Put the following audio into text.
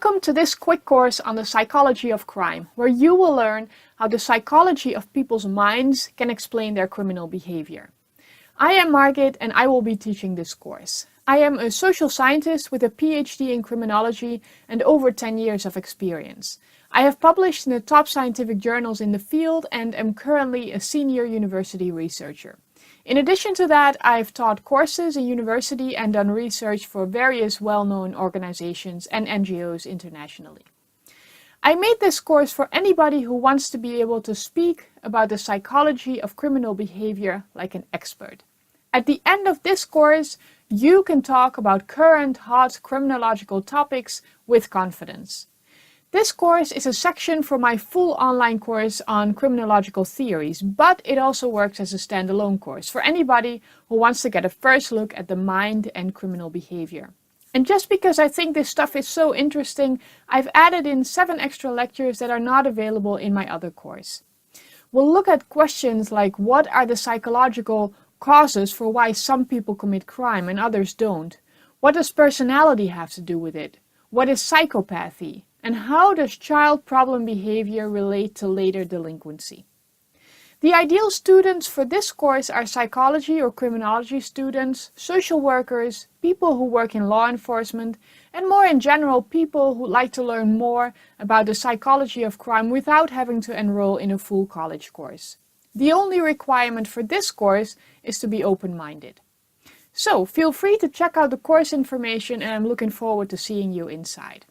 Welcome to this quick course on the psychology of crime, where you will learn how the psychology of people's minds can explain their criminal behavior. I am Margit and I will be teaching this course. I am a social scientist with a PhD in criminology and over 10 years of experience. I have published in the top scientific journals in the field and am currently a senior university researcher. In addition to that, I've taught courses in university and done research for various well-known organizations and NGOs internationally. I made this course for anybody who wants to be able to speak about the psychology of criminal behavior like an expert. At the end of this course, you can talk about current hot criminological topics with confidence. This course is a section for my full online course on criminological theories, but it also works as a standalone course for anybody who wants to get a first look at the mind and criminal behavior. And just because I think this stuff is so interesting, I've added in 7 extra lectures that are not available in my other course. We'll look at questions like what are the psychological causes for why some people commit crime and others don't? What does personality have to do with it? What is psychopathy? And how does child problem behavior relate to later delinquency? The ideal students for this course are psychology or criminology students, social workers, people who work in law enforcement, and more in general, people who like to learn more about the psychology of crime without having to enroll in a full college course. The only requirement for this course is to be open-minded. So feel free to check out the course information and I'm looking forward to seeing you inside.